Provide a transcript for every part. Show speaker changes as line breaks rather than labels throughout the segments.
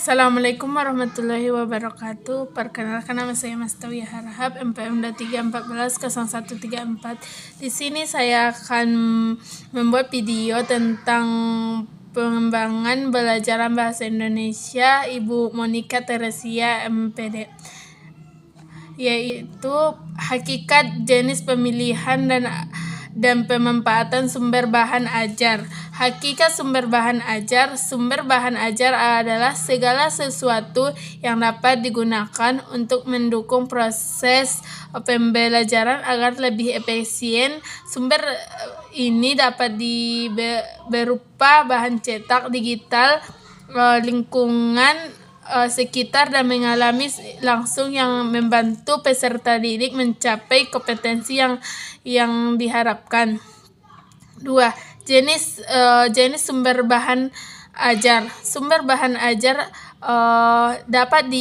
Assalamualaikum warahmatullahi wabarakatuh. Perkenalkan, nama saya Mastawi Harahap, MPM 3140134. Di sini saya akan membuat video tentang pengembangan belajaran bahasa Indonesia Ibu Monica Teresia MPD, yaitu hakikat, jenis pemilihan dan pemanfaatan sumber bahan ajar. Hakikat sumber bahan ajar. Sumber bahan ajar adalah segala sesuatu yang dapat digunakan untuk mendukung proses pembelajaran agar lebih efisien. Sumber ini dapat berupa bahan cetak, digital, lingkungan sekitar, dan mengalami langsung yang membantu peserta didik mencapai kompetensi yang diharapkan. 2. Jenis sumber bahan ajar. Sumber bahan ajar dapat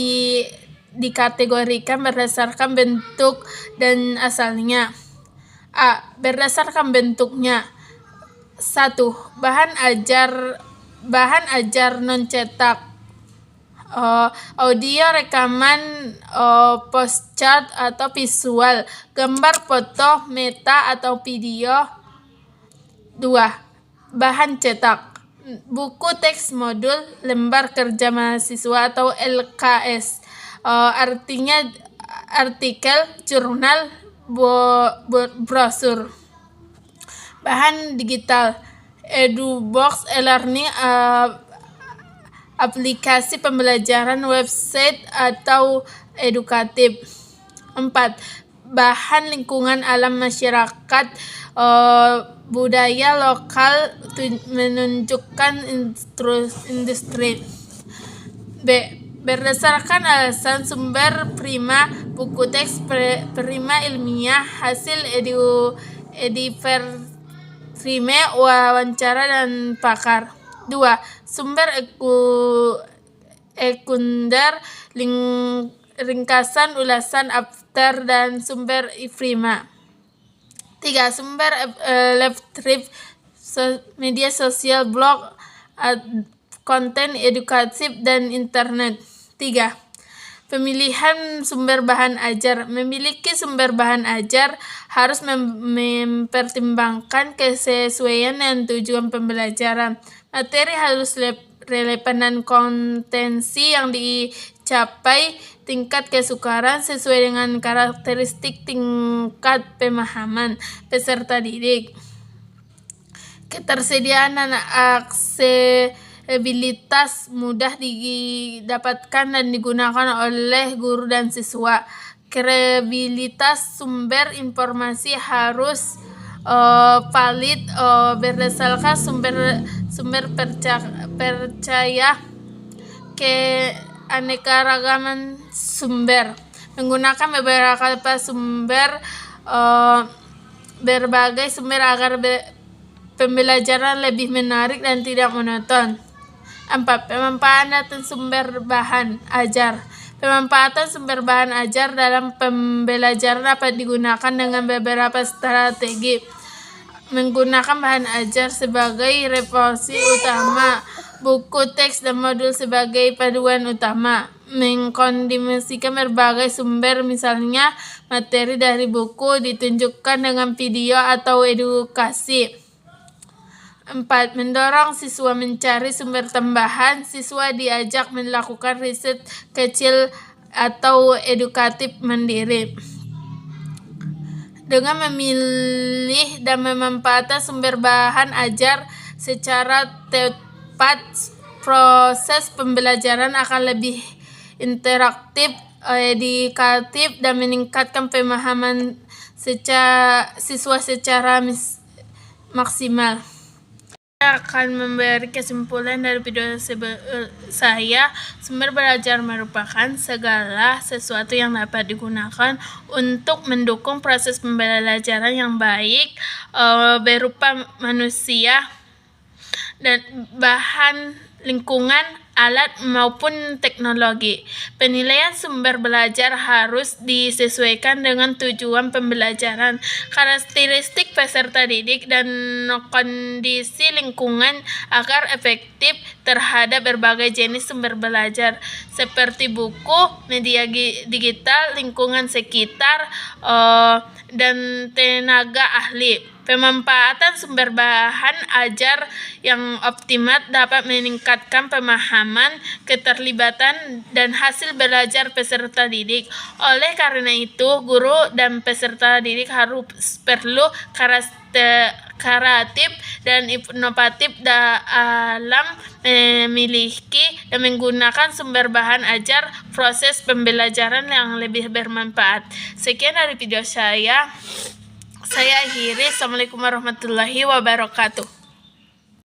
dikategorikan berdasarkan bentuk dan asalnya. A. Berdasarkan bentuknya. 1. Bahan ajar non-cetak. Audio, rekaman, postcard atau visual, gambar, foto, meta atau video. 2. Bahan cetak. Buku, teks, modul, lembar kerja mahasiswa atau LKS. Artinya artikel, jurnal, brosur. Bahan digital. EduBox, e-learning, aplikasi pembelajaran, website atau edukatif. 4. Bahan lingkungan alam masyarakat, budaya lokal, menunjukkan industri. B. Berdasarkan alasan sumber prima, buku, teks, prima ilmiah, hasil ediverime, wawancara dan pakar. 2. Sumber sekunder, ringkasan, ulasan, after, dan sumber prima. 3. Sumber elektronik, media sosial, blog, konten edukatif, dan internet. 3. Pemilihan sumber bahan ajar. Memiliki sumber bahan ajar harus mempertimbangkan kesesuaian dan tujuan pembelajaran. Materi harus relevan dan kompetensi yang dicapai, tingkat kesukaran sesuai dengan karakteristik tingkat pemahaman peserta didik. Ketersediaan dan aksesibilitas mudah didapatkan dan digunakan oleh guru dan siswa. Kredibilitas sumber informasi harus valid, berdasarkan sumber percaya, keanekaragaman sumber. Menggunakan beberapa sumber, berbagai sumber agar pembelajaran lebih menarik dan tidak monoton. 4. Pemanfaatan sumber bahan ajar. Pemanfaatan sumber bahan ajar dalam pembelajaran dapat digunakan dengan beberapa strategi. Menggunakan bahan ajar sebagai referensi utama, buku, teks, dan modul sebagai panduan utama. Mengkombinasikan berbagai sumber, misalnya materi dari buku ditunjukkan dengan video atau edukasi. 4. Mendorong siswa mencari sumber tambahan. Siswa diajak melakukan riset kecil atau edukatif mandiri. Dengan memilih dan memanfaatkan sumber bahan ajar secara tepat, proses pembelajaran akan lebih interaktif, edukatif, dan meningkatkan pemahaman siswa secara maksimal. Saya akan memberi kesimpulan dari video saya. Sumber belajar merupakan segala sesuatu yang dapat digunakan untuk mendukung proses pembelajaran yang baik, berupa manusia dan bahan lingkungan, alat maupun teknologi. Penilaian sumber belajar harus disesuaikan dengan tujuan pembelajaran, karakteristik peserta didik, dan kondisi lingkungan agar efektif, terhadap berbagai jenis sumber belajar seperti buku, media digital, lingkungan sekitar, dan tenaga ahli. Pemanfaatan sumber bahan ajar yang optimal dapat meningkatkan pemahaman, keterlibatan, dan hasil belajar peserta didik. Oleh karena itu, guru dan peserta didik harus perlu kreatif dan inovatif dalam memiliki dan menggunakan sumber bahan ajar proses pembelajaran yang lebih bermanfaat. Sekian dari video saya akhiri. Assalamualaikum warahmatullahi wabarakatuh.